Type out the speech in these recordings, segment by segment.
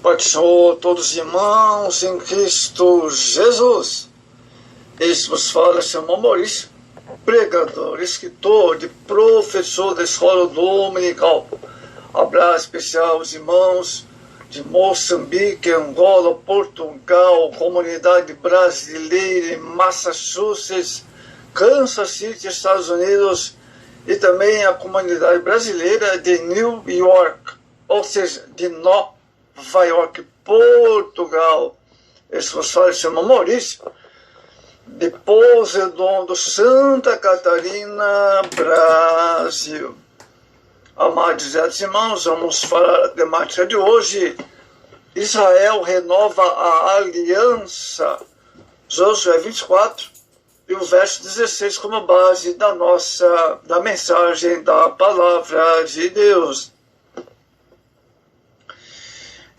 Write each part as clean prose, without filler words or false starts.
Pai do Senhor, todos os irmãos em Cristo Jesus. Este vos fala, Samuel Maurício, pregador, escritor e professor da escola dominical. Abraço especial aos irmãos de Moçambique, Angola, Portugal, comunidade brasileira em Massachusetts, Kansas City, Estados Unidos, e também a comunidade brasileira de New York, ou seja, de Nova York, Portugal. Esse vos fala, Samuel Maurício, de Pouso Redondo, Santa Catarina, Brasil. Amados irmãos, vamos falar da temática de hoje. Israel renova a aliança. Josué 24 e o verso 16 como base da mensagem da palavra de Deus.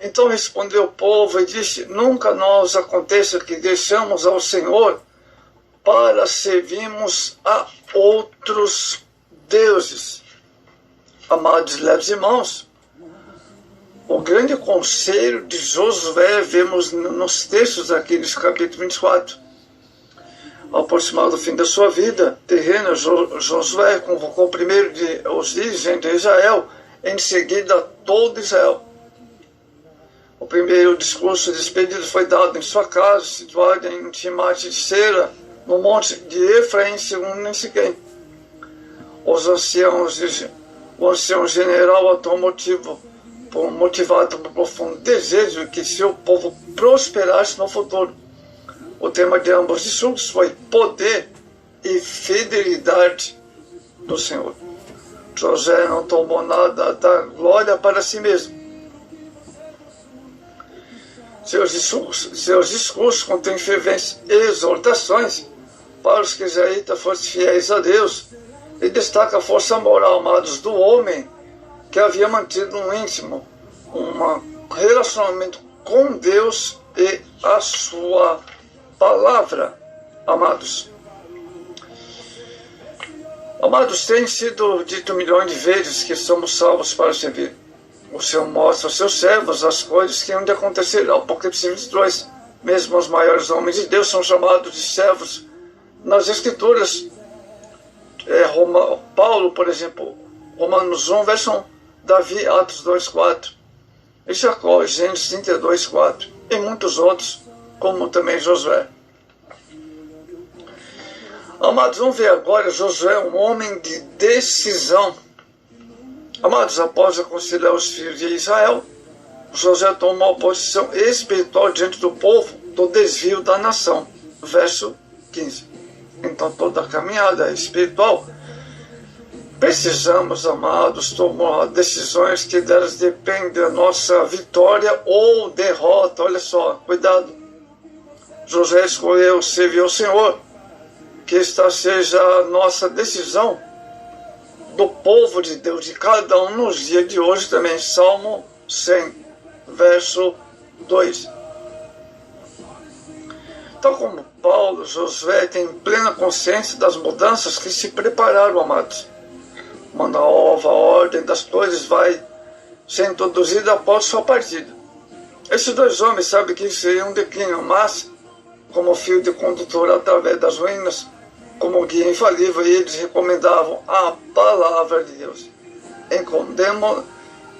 Então respondeu o povo e disse: nunca nos aconteça que deixamos ao Senhor para servirmos a outros deuses. Amados e leves irmãos, o grande conselho de Josué vemos nos textos aqui nesse capítulo 24. Ao aproximar do fim da sua vida terrena, Josué convocou primeiro os dirigentes de Israel, em seguida todo Israel. O primeiro discurso de despedida foi dado em sua casa, situada em Timate de Sera, no monte de Efraim, segundo em Siquém. O ancião general automotivo, motivado por profundo desejo de que seu povo prosperasse no futuro. O tema de ambos discursos foi poder e fidelidade do Senhor. José não tomou nada da glória para si mesmo. Seus discursos contêm ferventes exortações para os que israelitas fossem fiéis a Deus, e destaca a força moral, amados, do homem que havia mantido um íntimo, relacionamento com Deus e a sua palavra. Amados, tem sido dito milhões de vezes que somos salvos para servir. O Senhor mostra aos seus servos as coisas que hão de acontecer. Apocalipse 22. Mesmo os maiores homens de Deus são chamados de servos nas Escrituras. Paulo, por exemplo, Romanos 1, verso 1. Davi, Atos 2, 4. E Jacó, Gênesis 32, 4. E muitos outros, como também Josué. Amados, vamos ver agora Josué, um homem de decisão. Amados, após aconselhar os filhos de Israel, Josué tomou uma posição espiritual diante do povo do desvio da nação. Verso 15. Então, toda a caminhada espiritual, precisamos, amados, tomar decisões que delas depende da nossa vitória ou derrota. Olha só, cuidado. Josué escolheu servir ao Senhor. Que esta seja a nossa decisão do povo de Deus, de cada um nos dias de hoje também. Salmo 100, verso 2. Tal como Paulo, Josué tem plena consciência das mudanças que se prepararam, amados. Uma nova ordem das coisas vai ser introduzida após sua partida. Esses dois homens sabem que seria um declínio, mas, como fio de condutor através das ruínas, como guia infalível, eles recomendavam a palavra de Deus.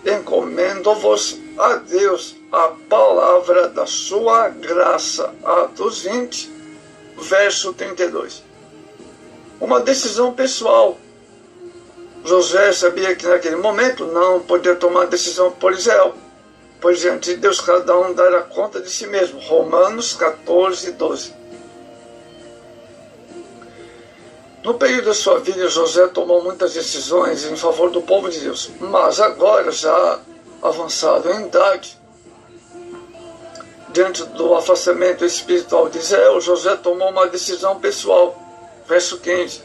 Encomendo-vos a Deus a palavra da sua graça. Atos 20, verso 32. Uma decisão pessoal. Josué sabia que naquele momento não podia tomar decisão por Israel, pois diante de Deus cada um dará conta de si mesmo. Romanos 14, 12. No período da sua vida, Josué tomou muitas decisões em favor do povo de Deus, mas agora, já avançado em idade, diante do afastamento espiritual de Israel, Josué tomou uma decisão pessoal. Verso 15.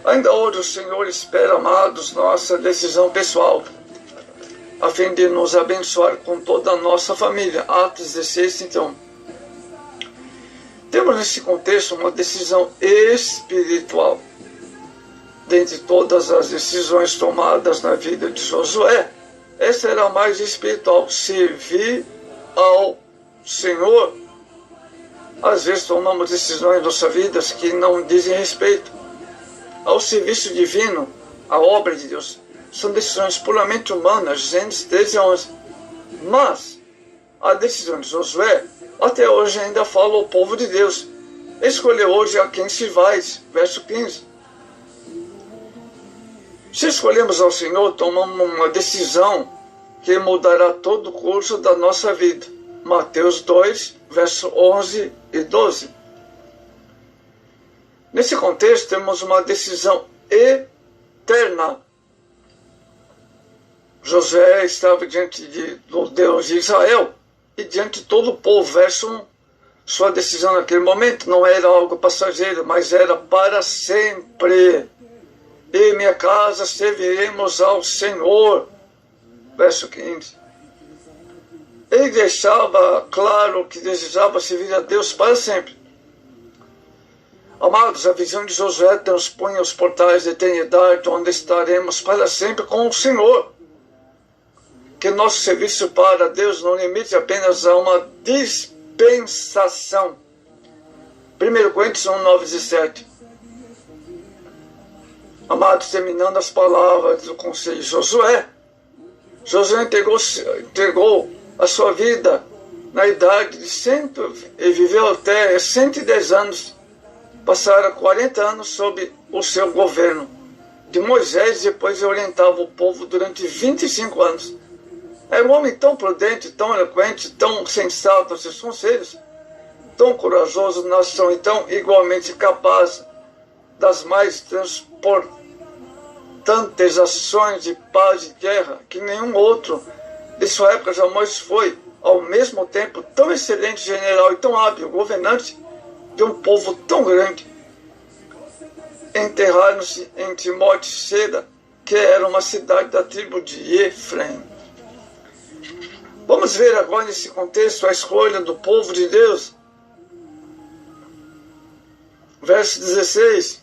Ainda hoje o Senhor espera, amados, nossa decisão pessoal, a fim de nos abençoar com toda a nossa família. Atos 16, 31. Temos nesse contexto uma decisão espiritual. Dentre todas as decisões tomadas na vida de Josué, essa era a mais espiritual, servir ao Senhor. Às vezes tomamos decisões em nossa vida que não dizem respeito ao serviço divino, à obra de Deus. São decisões puramente humanas, Gênesis 13:11. Mas a decisão de Josué, até hoje ainda fala ao povo de Deus. Escolheu hoje a quem servais, verso 15. Se escolhemos ao Senhor, tomamos uma decisão que mudará todo o curso da nossa vida. Mateus 2, verso 11 e 12. Nesse contexto, temos uma decisão eterna. Josué estava diante do Deus de Israel e diante de todo o povo. Verso 1. Sua decisão naquele momento não era algo passageiro, mas era para sempre. E minha casa serviremos ao Senhor. Verso 15. Ele deixava claro que desejava servir a Deus para sempre. Amados, a visão de Josué transpunha os portais da eternidade, onde estaremos para sempre com o Senhor. Que nosso serviço para Deus não limite apenas a uma dispensação. 1 Coríntios 1, 9 e 17. Amados, terminando as palavras do conselho de Josué, Josué entregou a sua vida na idade de 100 e viveu até 110 anos. Passaram 40 anos sob o seu governo de Moisés, depois orientava o povo durante 25 anos. Era um homem tão prudente, tão eloquente, tão sensato aos seus conselhos, tão corajoso na ação e tão igualmente capaz das mais transportantes ações de paz e guerra, que nenhum outro de sua época jamais foi, ao mesmo tempo, tão excelente general e tão hábil governante de um povo tão grande. Enterraram-se em Timóteo-Sera, que era uma cidade da tribo de Efraim. Vamos ver agora nesse contexto a escolha do povo de Deus. Verso 16.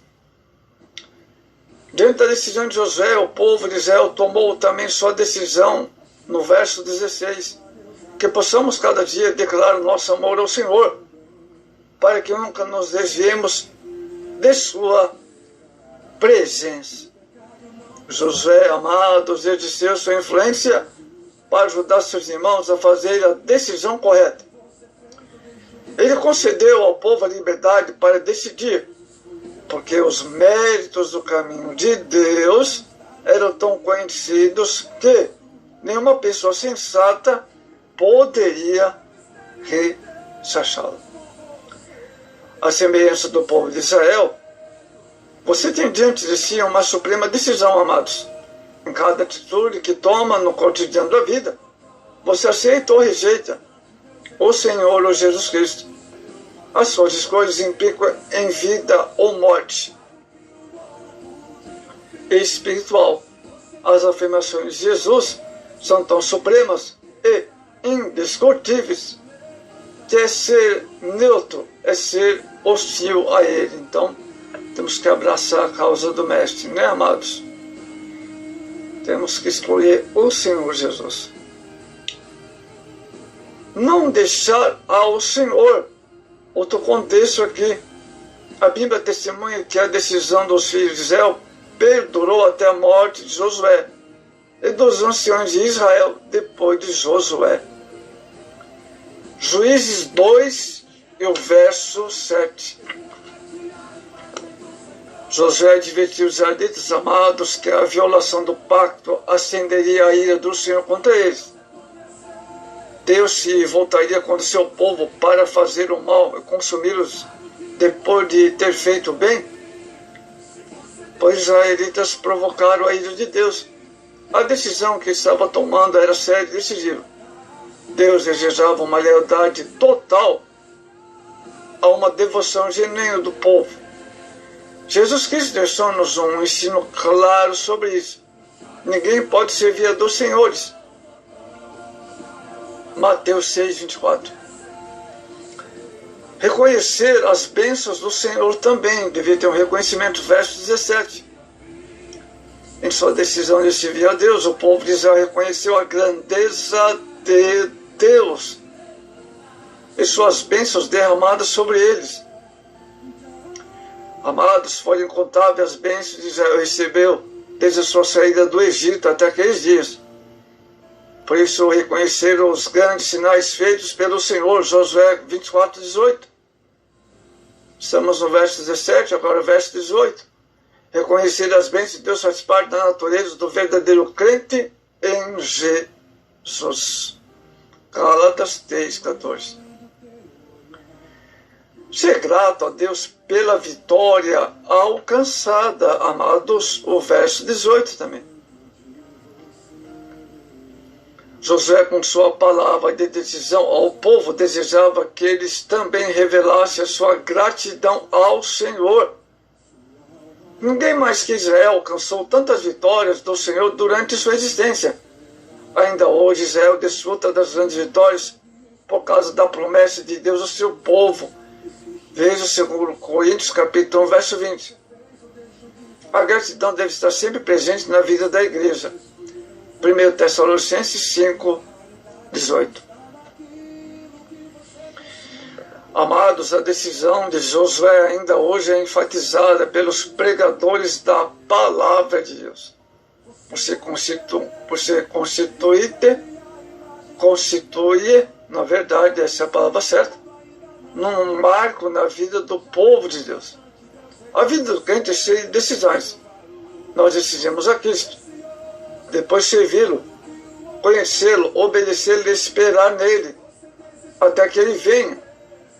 Diante da decisão de Josué, o povo de Israel tomou também sua decisão no verso 16. Que possamos cada dia declarar nosso amor ao Senhor, para que nunca nos desviemos de sua presença. Josué, amados, exerceu sua influência para ajudar seus irmãos a fazer a decisão correta. Ele concedeu ao povo a liberdade para decidir, porque os méritos do caminho de Deus eram tão conhecidos que nenhuma pessoa sensata poderia rechazá-lo. A semelhança do povo de Israel, você tem diante de si uma suprema decisão, amados. Em cada atitude que toma no cotidiano da vida, você aceita ou rejeita o Senhor ou Jesus Cristo. As suas escolhas implicam em vida ou morte espiritual. As afirmações de Jesus são tão supremas e indiscutíveis que é ser neutro, é ser hostil a Ele. Então, temos que abraçar a causa do Mestre, né, amados? Temos que escolher o Senhor Jesus. Não deixar ao Senhor. Outro contexto aqui. A Bíblia testemunha que a decisão dos filhos de Israel perdurou até a morte de Josué e dos anciões de Israel depois de Josué. Juízes 2 e o verso 7. Josué advertiu os israelitas, amados, que a violação do pacto acenderia a ira do Senhor contra eles. Deus se voltaria contra seu povo para fazer o mal e consumi-los depois de ter feito o bem? Pois os israelitas provocaram a ira de Deus. A decisão que estava tomando era séria e decisiva. Deus desejava uma lealdade total a uma devoção genuína do povo. Jesus Cristo deixou-nos um ensino claro sobre isso. Ninguém pode servir a dois senhores. Mateus 6, 24. Reconhecer as bênçãos do Senhor também devia ter um reconhecimento. Verso 17. Em sua decisão de servir a Deus, o povo de Israel reconheceu a grandeza de Deus e suas bênçãos derramadas sobre eles. Amados, foram incontáveis as bênçãos que Israel recebeu desde a sua saída do Egito até aqueles dias. Por isso reconheceram os grandes sinais feitos pelo Senhor. Josué 24:18. Estamos no verso 17, agora o verso 18. Reconhecer as bênçãos de Deus faz parte da natureza do verdadeiro crente em Jesus. Gálatas 3:14. Ser grato a Deus pela vitória alcançada, amados, o verso 18 também. Josué, com sua palavra de decisão ao povo, desejava que eles também revelassem a sua gratidão ao Senhor. Ninguém mais que Israel alcançou tantas vitórias do Senhor durante sua existência. Ainda hoje Israel desfruta das grandes vitórias por causa da promessa de Deus ao seu povo. Veja o 2 Coríntios capítulo 1, verso 20. A gratidão deve estar sempre presente na vida da igreja. 1 Tessalonicenses 5, 18. Amados, a decisão de Josué ainda hoje é enfatizada pelos pregadores da palavra de Deus. Por ser constituir, na verdade, essa é a palavra certa, num marco na vida do povo de Deus. A vida do crente é cheia de decisões. Nós decidimos a Cristo, depois servi-lo, conhecê-lo, obedecê-lo e esperar nele, até que ele venha.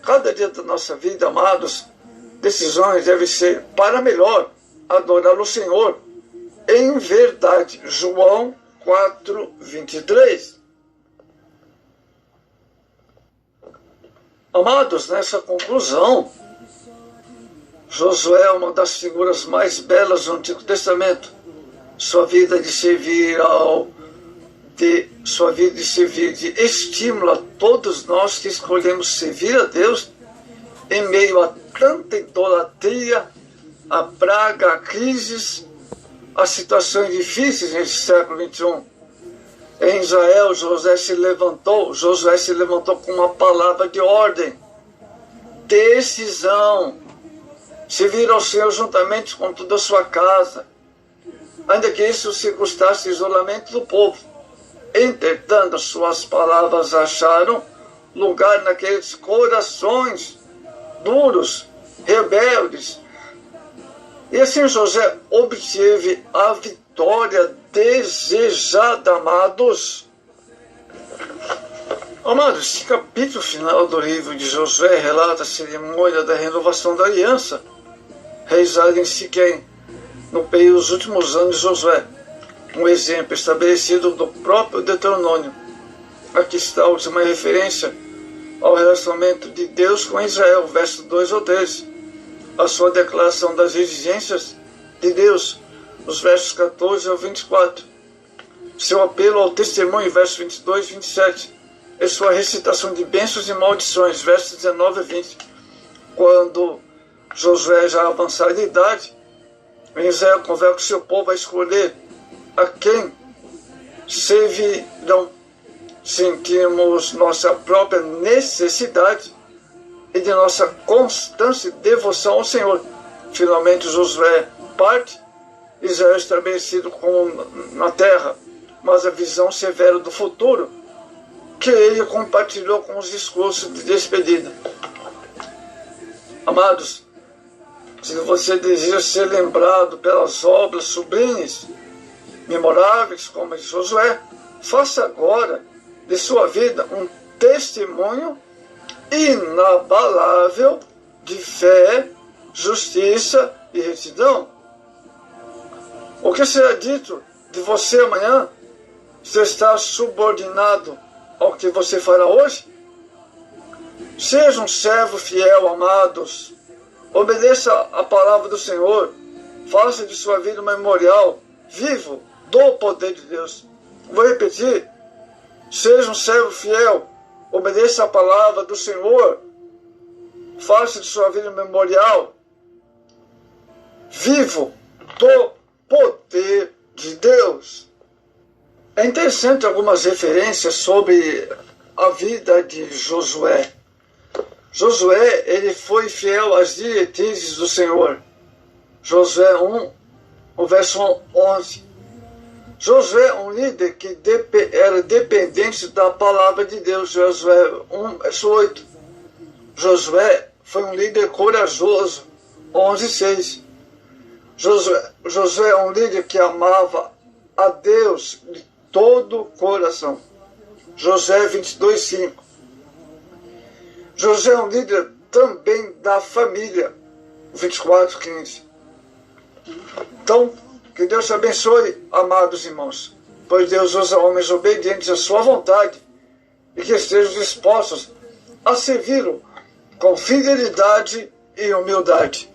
Cada dia da nossa vida, amados, decisões devem ser para melhor, adorar o Senhor, em verdade. João 4:23. Amados, nessa conclusão, Josué é uma das figuras mais belas do Antigo Testamento. Sua vida de servir de estímulo a todos nós que escolhemos servir a Deus em meio a tanta idolatria, a praga, a crises, a situações difíceis nesse século XXI. Em Israel, Josué se levantou com uma palavra de ordem, decisão, servir ao Senhor juntamente com toda a sua casa, ainda que isso se custasse isolamento do povo. Entretanto, suas palavras acharam lugar naqueles corações duros, rebeldes. E assim José obteve a vitória desejada, amados. Amados, esse capítulo final do livro de Josué relata a cerimônia da renovação da aliança, realizada em Siquém, no período dos últimos anos de Josué. Um exemplo estabelecido do próprio Deuteronômio. Aqui está a última referência ao relacionamento de Deus com Israel, verso 2 ao 13. A sua declaração das exigências de Deus, os versos 14 ao 24. Seu apelo ao testemunho, versos 22 e 27. E sua recitação de bênçãos e maldições, versos 19 a 20. Quando Josué já avançara de idade, Israel convoca o seu povo a escolher a quem servirão. Sentimos nossa própria necessidade e de nossa constância e devoção ao Senhor. Finalmente Josué parte, Israel estabelecido como na terra, mas a visão severa do futuro que ele compartilhou com os discursos de despedida. Amados, se você deseja ser lembrado pelas obras sublimes, memoráveis como de Josué, faça agora de sua vida um testemunho inabalável de fé, justiça e retidão. O que será dito de você amanhã? Você está subordinado ao que você fará hoje? Seja um servo fiel, amados. Obedeça a palavra do Senhor. Faça de sua vida um memorial vivo do poder de Deus. Vou repetir. Seja um servo fiel. Obedeça a palavra do Senhor. Faça de sua vida um memorial vivo do poder de Deus. É interessante algumas referências sobre a vida de Josué. Josué, ele foi fiel às diretrizes do Senhor. Josué 1, o verso 11. Josué é um líder que era dependente da palavra de Deus. Josué 1, verso 8. Josué foi um líder corajoso. 11:6. Josué é um líder que amava a Deus de todo o coração. Josué 22:5. Josué é um líder também da família. 24:15. Então, que Deus te abençoe, amados irmãos, pois Deus usa homens obedientes à sua vontade e que estejam dispostos a servi-lo com fidelidade e humildade.